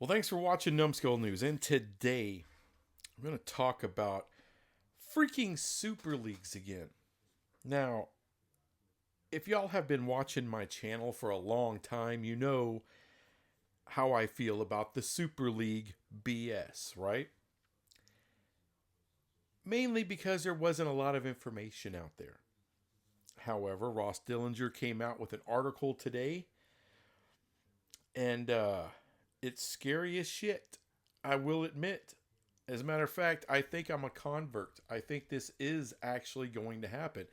Well, thanks for watching Numbskull News. And today, I'm going to talk about freaking Super Leagues again. Now, if y'all have been watching my channel for a long time, you know how I feel about the Super League BS, right? Mainly because there wasn't a lot of information out there. However, Ross Dellenger came out with an article today, and it's scary as shit. I will admit. As a matter of fact, I think I'm a convert. I think this is actually going to happen.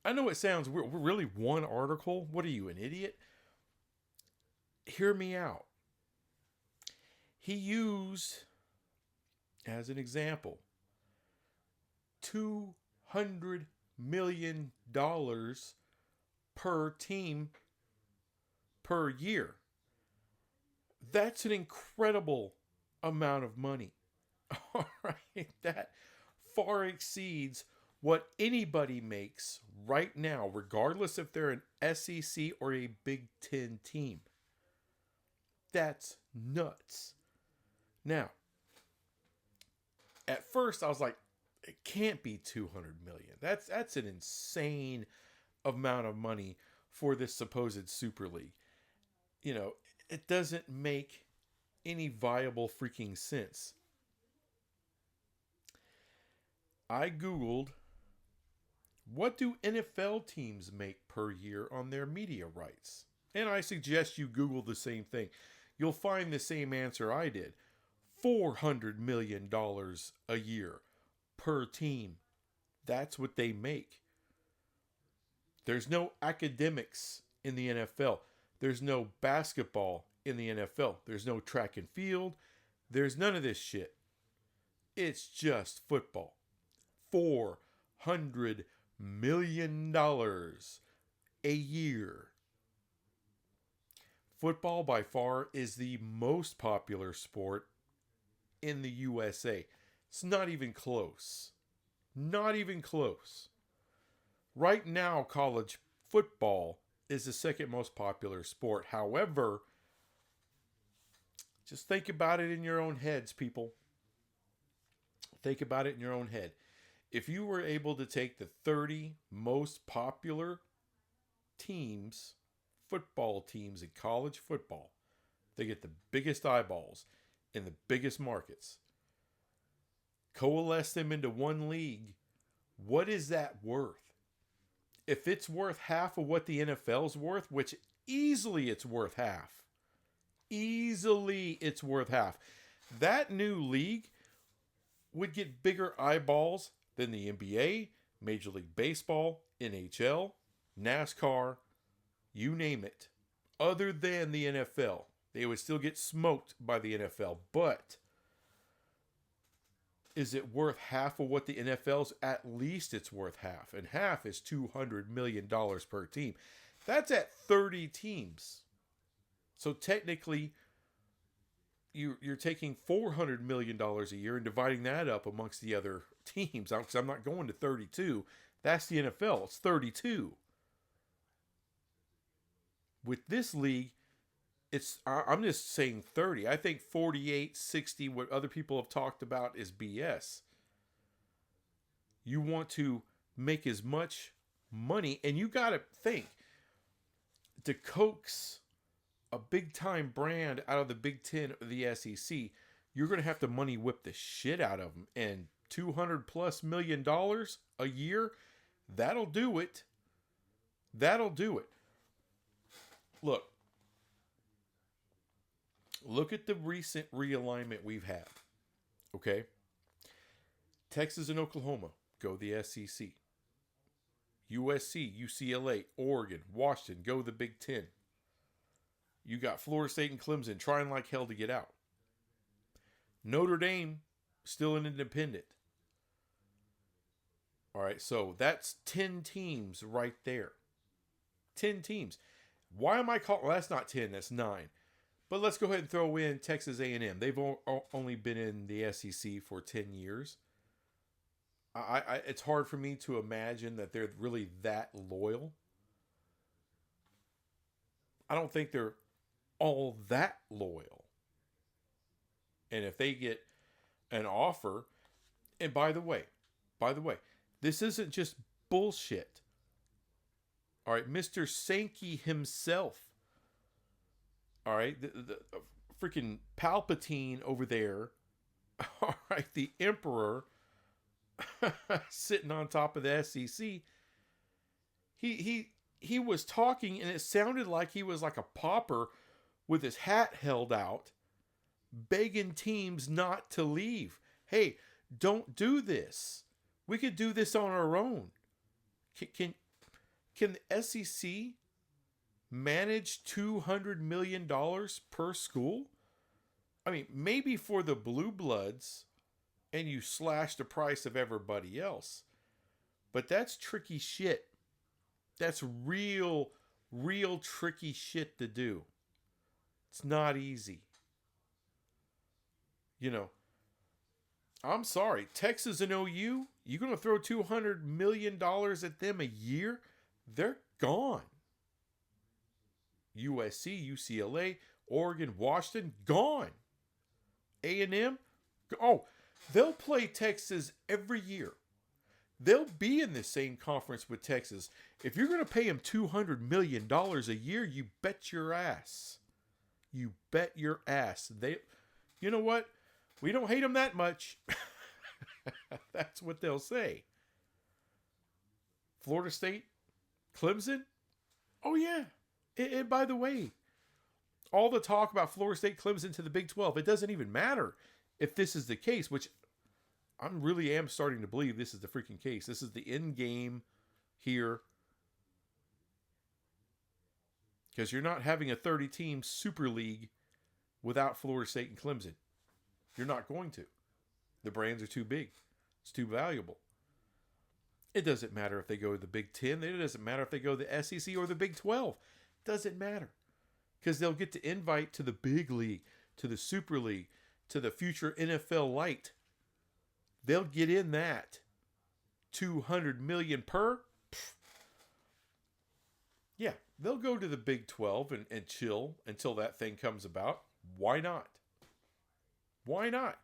I know it sounds weird. We're really one article. What are you, an idiot? Hear me out. He used, as an example, $200 million per team per year. That's an incredible amount of money. All right, that far exceeds what anybody makes right now, regardless if they're an SEC or a Big Ten team. That's nuts. Now, at first I was like, it can't be 200 million. That's an insane amount of money for this supposed Super League. You know, it doesn't make any viable freaking sense. I Googled, what do NFL teams make per year on their media rights? And I suggest you Google the same thing. You'll find the same answer I did. $400 million a year per team. That's what they make. There's no academics in the NFL. There's no basketball in the NFL. There's no track and field. There's none of this shit. It's just football. $400 million a year. Football by far is the most popular sport in the USA. It's not even close. Not even close. Right now, college football is the second most popular sport. However, just think about it in your own heads, people. Think about it in your own head. If you were able to take the 30 most popular teams, football teams in college football, they get the biggest eyeballs in the biggest markets, coalesce them into one league, what is that worth? If it's worth half of what the NFL's worth, which easily it's worth half, that new league would get bigger eyeballs than the NBA, Major League Baseball, NHL, NASCAR, you name it. Other than the NFL. They would still get smoked by the NFL. But is it worth half of what the NFL's? At least it's worth half. And half is $200 million per team. That's at 30 teams. So technically, you're taking $400 million a year and dividing that up amongst the other teams. Because I'm not going to 32. That's the NFL. It's 32. With this league, I'm just saying 30. I think 48, 60, what other people have talked about is BS. You want to make as much money, and you got to think, to coax a big-time brand out of the Big Ten or the SEC, you're going to have to money whip the shit out of them. And $200+ million a year, that'll do it. That'll do it. Look at the recent realignment we've had. Okay? Texas and Oklahoma go the SEC. USC, UCLA, Oregon, Washington go the Big Ten. You got Florida State and Clemson trying like hell to get out. Notre Dame, still an independent. All right, so that's 10 teams right there. 10 teams. Why am I calling? Well, that's not 10, that's 9. But let's go ahead and throw in Texas A&M. They've only been in the SEC for 10 years. It's hard for me to imagine that they're really that loyal. I don't think they're all that loyal. And if they get an offer, and by the way, this isn't just bullshit. All right, Mr. Sankey himself. All right, the freaking Palpatine over there. All right, the Emperor sitting on top of the SEC. He was talking, and it sounded like he was like a pauper with his hat held out, begging teams not to leave. Hey, don't do this. We could do this on our own. Can the SEC manage $200 million per school? I mean, maybe for the blue bloods, and you slash the price of everybody else. But that's tricky shit. That's real tricky shit to do. It's not easy. You know, I'm sorry. Texas and OU, you're going to throw $200 million at them a year? They're gone. USC, UCLA, Oregon, Washington, gone. A&M, oh, they'll play Texas every year. They'll be in the same conference with Texas. If you're going to pay them $200 million a year, you bet your ass. You bet your ass. You know what? We don't hate them that much. That's what they'll say. Florida State, Clemson? Oh, yeah. And by the way, all the talk about Florida State, Clemson to the Big 12, it doesn't even matter if this is the case, which I really am starting to believe this is the freaking case. This is the end game here. Because you're not having a 30-team Super League without Florida State and Clemson. You're not going to. The brands are too big. It's too valuable. It doesn't matter if they go to the Big 10. It doesn't matter if they go to the SEC or the Big 12. It doesn't matter. Because they'll get to invite to the big league, to the Super League, to the future NFL Light. They'll get in that. $200 million per. Pfft. Yeah, they'll go to the Big 12 and chill until that thing comes about. Why not? Why not?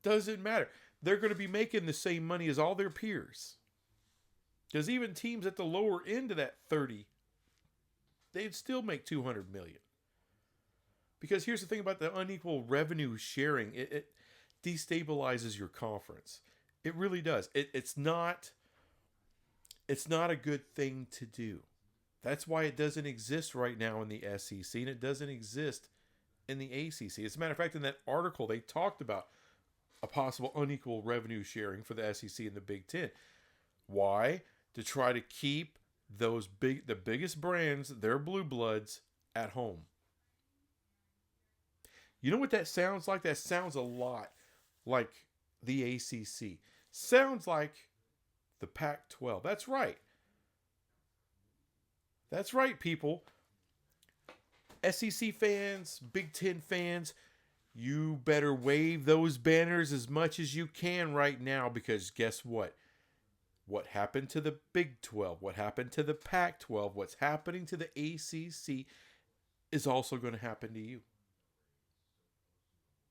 Doesn't matter. They're going to be making the same money as all their peers. Because even teams at the lower end of that 30, they'd still make $200 million. Because here's the thing about the unequal revenue sharing. It destabilizes your conference. It really does. It's not a good thing to do. That's why it doesn't exist right now in the SEC, and it doesn't exist in the ACC. As a matter of fact, in that article, they talked about a possible unequal revenue sharing for the SEC and the Big Ten. Why? To try to keep the biggest brands, their blue bloods, at home. You know what that sounds like? That sounds a lot like the ACC. Sounds like the Pac-12. That's right. That's right, people. SEC fans, Big Ten fans, you better wave those banners as much as you can right now, because guess what? What happened to the Big 12? What happened to the Pac-12? What's happening to the ACC is also going to happen to you.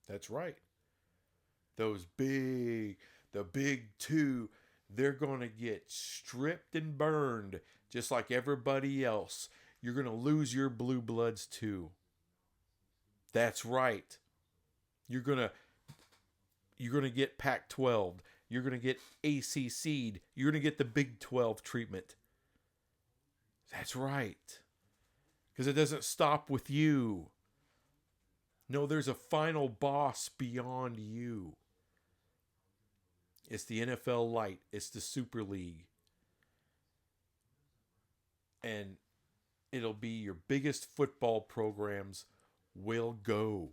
That's right. The big two, they're going to get stripped and burned just like everybody else. You're going to lose your blue bloods too. That's right. You're going to get Pac-12. You're going to get ACC'd. You're going to get the Big 12 treatment. That's right. Because it doesn't stop with you. No, there's a final boss beyond you. It's the NFL Light. It's the Super League. And it'll be your biggest football programs will go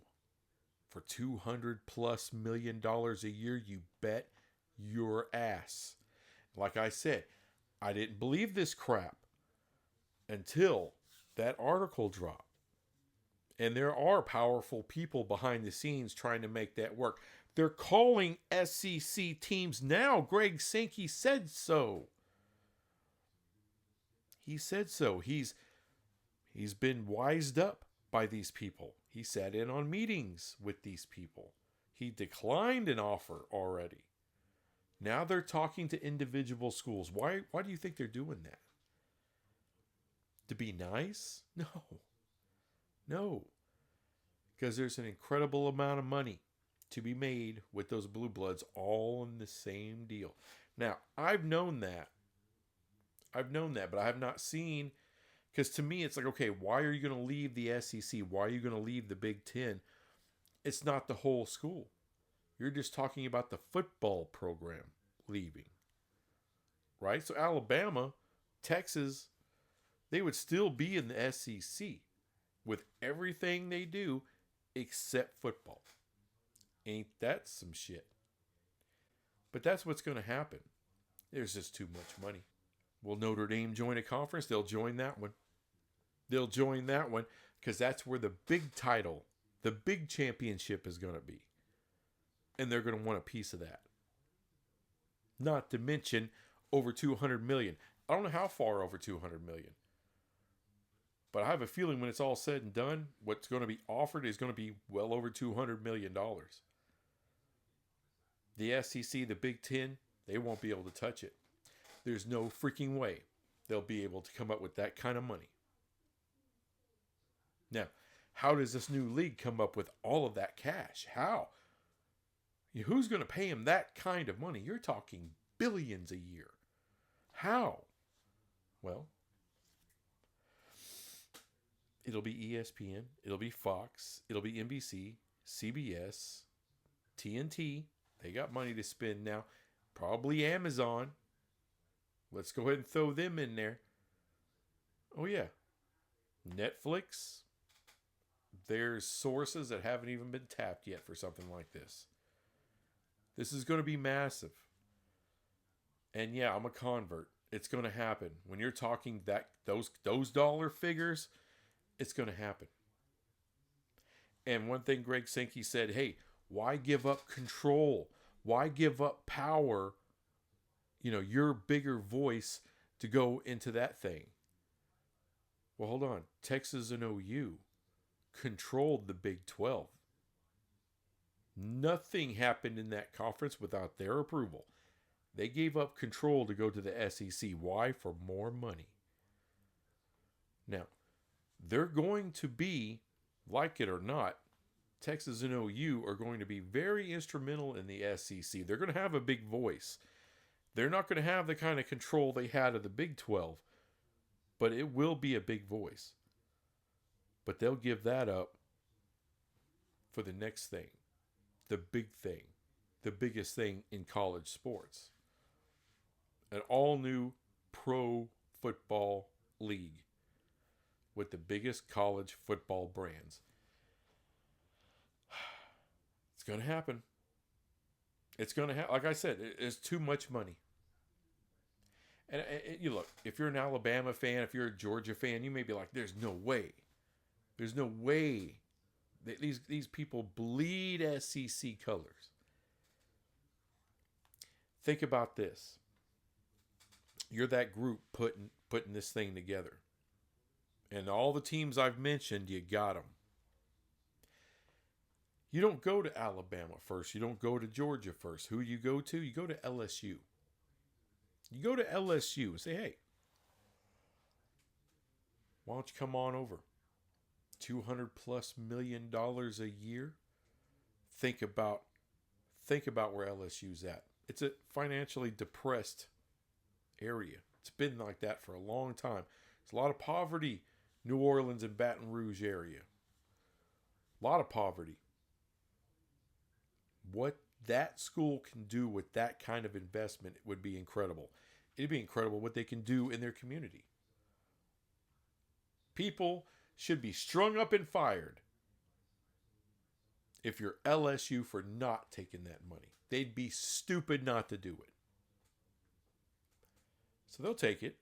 for $200+ million a year. You bet your ass. Like I said, I didn't believe this crap until that article dropped. And there are powerful people behind the scenes trying to make that work. They're calling SEC teams now. Greg Sankey said so. He said so. He's been wised up by these people. He sat in on meetings with these people. He declined an offer already. Now they're talking to individual schools. Why do you think they're doing that? To be nice? No. No. Because there's an incredible amount of money to be made with those blue bloods all in the same deal. Now, I've known that, but I have not seen, because to me it's like, okay, why are you going to leave the SEC? Why are you going to leave the Big Ten? It's not the whole school. You're just talking about the football program leaving. Right? So Alabama, Texas, they would still be in the SEC with everything they do except football. Ain't that some shit? But that's what's going to happen. There's just too much money. Will Notre Dame join a conference? They'll join that one. They'll join that one because that's where the big title, the big championship is going to be. And they're going to want a piece of that. Not to mention over 200 million. I don't know how far over 200 million. But I have a feeling when it's all said and done, what's going to be offered is going to be well over $200 million. The SEC, the Big Ten, they won't be able to touch it. There's no freaking way they'll be able to come up with that kind of money. Now, how does this new league come up with all of that cash? How? Who's going to pay him that kind of money? You're talking billions a year. How? Well, it'll be ESPN, it'll be Fox, it'll be NBC, CBS, TNT. They got money to spend now. Probably Amazon. Let's go ahead and throw them in there. Oh yeah. Netflix. There's sources that haven't even been tapped yet for something like this. This is going to be massive. And yeah, I'm a convert. It's going to happen. When you're talking that those dollar figures, it's going to happen. And one thing Greg Sankey said, hey, why give up control? Why give up power? Your bigger voice to go into that thing. Well, hold on. Texas and OU controlled the Big 12. Nothing happened in that conference without their approval. They gave up control to go to the SEC. Why? For more money. Now, they're going to be, like it or not, Texas and OU are going to be very instrumental in the SEC. They're going to have a big voice. They're not going to have the kind of control they had of the Big 12, but it will be a big voice. But they'll give that up for the next thing, the big thing, the biggest thing in college sports. An all-new pro football league with the biggest college football brands. It's going to happen. It's going to happen. Like I said, it's too much money. And you look, if you're an Alabama fan, if you're a Georgia fan, you may be like, there's no way. There's no way that these people bleed SEC colors. Think about this. You're that group putting this thing together. And all the teams I've mentioned, you got them. You don't go to Alabama first. You don't go to Georgia first. Who you go to? You go to LSU. You go to LSU and say, hey, why don't you come on over? $200+ million a year. Think about where LSU's at. It's a financially depressed area. It's been like that for a long time. There's a lot of poverty. New Orleans and Baton Rouge area. A lot of poverty. What that school can do with that kind of investment would be incredible. It'd be incredible what they can do in their community. People should be strung up and fired if you're LSU for not taking that money. They'd be stupid not to do it. So they'll take it.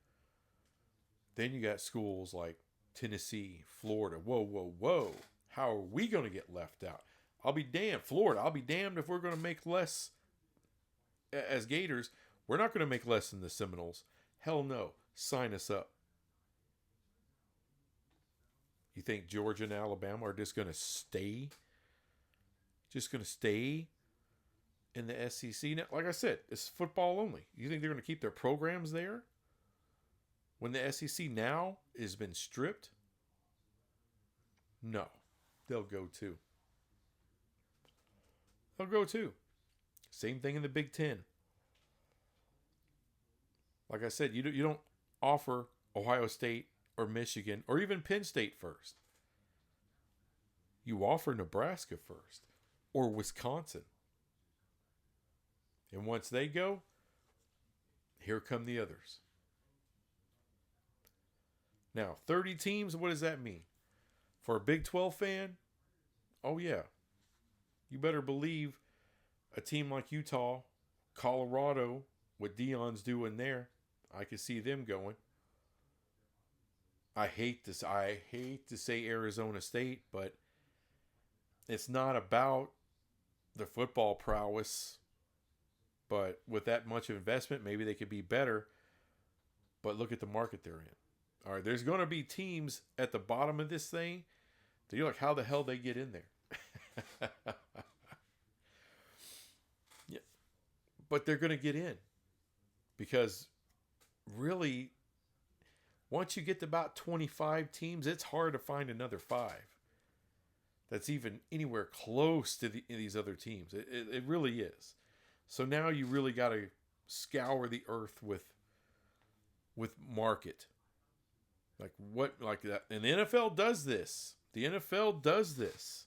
Then you got schools like Tennessee, Florida. Whoa. How are we going to get left out? I'll be damned. Florida, I'll be damned if we're going to make less as Gators. We're not going to make less than the Seminoles. Hell no. Sign us up. You think Georgia and Alabama are just going to stay? Just going to stay in the SEC? Now, like I said, it's football only. You think they're going to keep their programs there? When the SEC now has been stripped? No. They'll go too. They'll go too. Same thing in the Big Ten. Like I said, you don't offer Ohio State or Michigan or even Penn State first. You offer Nebraska first or Wisconsin. And once they go, here come the others. Now, 30 teams, what does that mean? For a Big 12 fan, oh yeah. You better believe a team like Utah, Colorado, what Deion's doing there, I could see them going. I hate to say Arizona State, but it's not about the football prowess. But with that much investment, maybe they could be better. But look at the market they're in. All right, there's going to be teams at the bottom of this thing that you're like, how the hell they get in there? Yeah, but they're going to get in because really, once you get to about 25 teams, it's hard to find another 5 that's even anywhere close to these other teams. It really is. So now you really got to scour the earth with market. Like that. And the NFL does this. The NFL does this.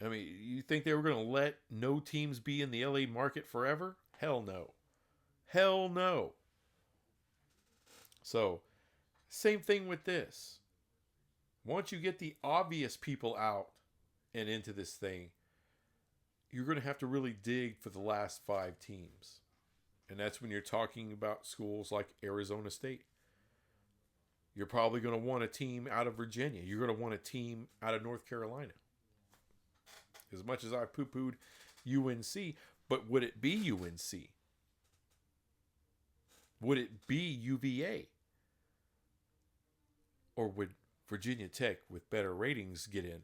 I mean, you think they were going to let no teams be in the LA market forever? Hell no. Hell no. So, same thing with this. Once you get the obvious people out and into this thing, you're going to have to really dig for the last 5 teams. And that's when you're talking about schools like Arizona State. You're probably going to want a team out of Virginia. You're going to want a team out of North Carolina. As much as I poo-pooed UNC, but would it be UNC? Would it be UVA? Or would Virginia Tech with better ratings get in?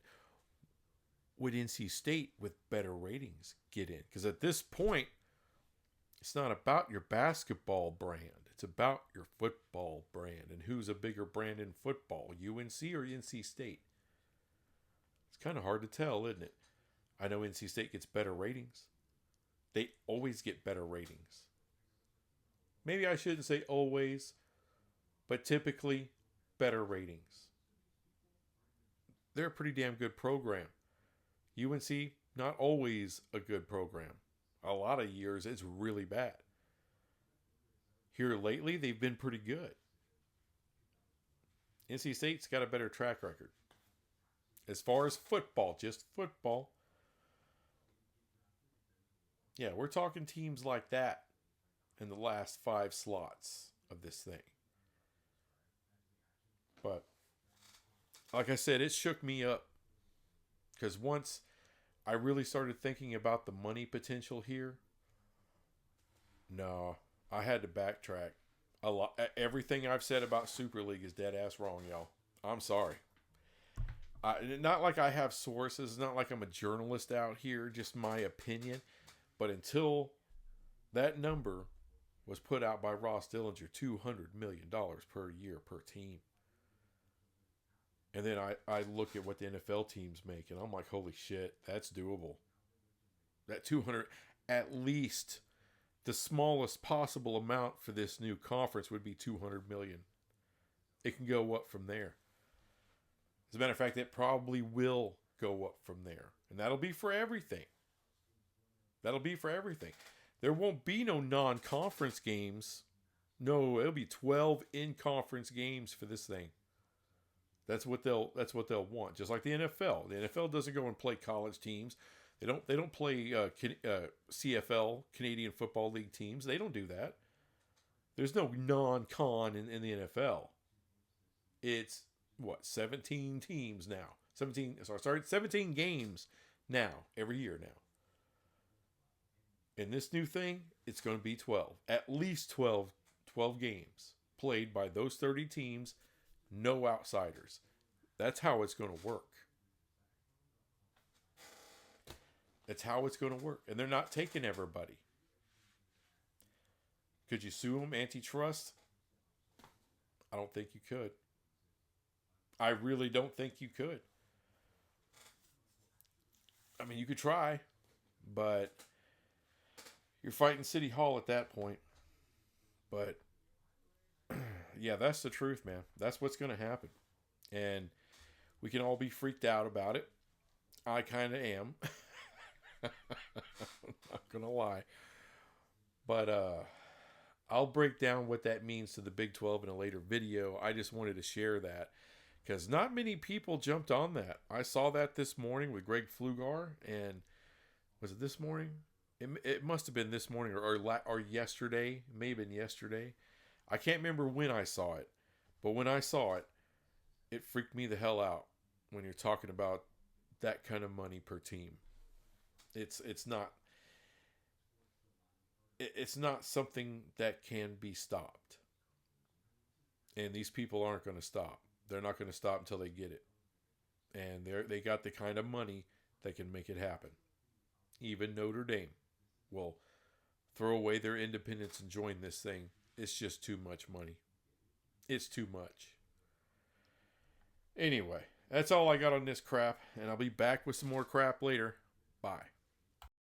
Would NC State with better ratings get in? Because at this point, it's not about your basketball brand. It's about your football brand. And who's a bigger brand in football, UNC or NC State? It's kind of hard to tell, isn't it? I know NC State gets better ratings. They always get better ratings. Maybe I shouldn't say always, but typically better ratings. They're a pretty damn good program. UNC, not always a good program. A lot of years, it's really bad. Here lately, they've been pretty good. NC State's got a better track record. As far as football, just football. Yeah, we're talking teams like that in the last 5 slots of this thing. But, like I said, it shook me up. Because once I really started thinking about the money potential here, no, I had to backtrack. A lot. Everything I've said about Super League is dead ass wrong, y'all. I'm sorry. Not like I have sources, not like I'm a journalist out here, just my opinion. But until that number was put out by Ross Dellenger, $200 million per year per team. And then I look at what the NFL teams make, and I'm like, holy shit, that's doable. That 200, at least the smallest possible amount for this new conference would be 200 million. It can go up from there. As a matter of fact, it probably will go up from there. And that'll be for everything. That'll be for everything. There won't be no non-conference games. No, it'll be 12 in-conference games for this thing. That's what they'll want. Just like the NFL. The NFL doesn't go and play college teams. They don't play CFL, Canadian Football League teams. They don't do that. There's no non-con in the NFL. It's 17 teams now. 17 games now, every year now. In this new thing, it's going to be 12. At least 12 games played by those 30 teams. No outsiders. That's how it's going to work. That's how it's going to work. And they're not taking everybody. Could you sue them antitrust? I don't think you could. I really don't think you could. I mean, you could try, but you're fighting City Hall at that point. But yeah, that's the truth, man. That's what's going to happen. And we can all be freaked out about it. I kind of am. I'm not going to lie. But I'll break down what that means to the Big 12 in a later video. I just wanted to share that because not many people jumped on that. I saw that this morning with Greg Flugar, and was it this morning? It must have been this morning or yesterday. It may have been yesterday. I can't remember when I saw it, but when I saw it, it freaked me the hell out when you're talking about that kind of money per team. It's not something that can be stopped. And these people aren't going to stop. They're not going to stop until they get it. And they got the kind of money that can make it happen. Even Notre Dame will throw away their independence and join this thing. It's just too much money. It's too much. Anyway, that's all I got on this crap. And I'll be back with some more crap later. Bye.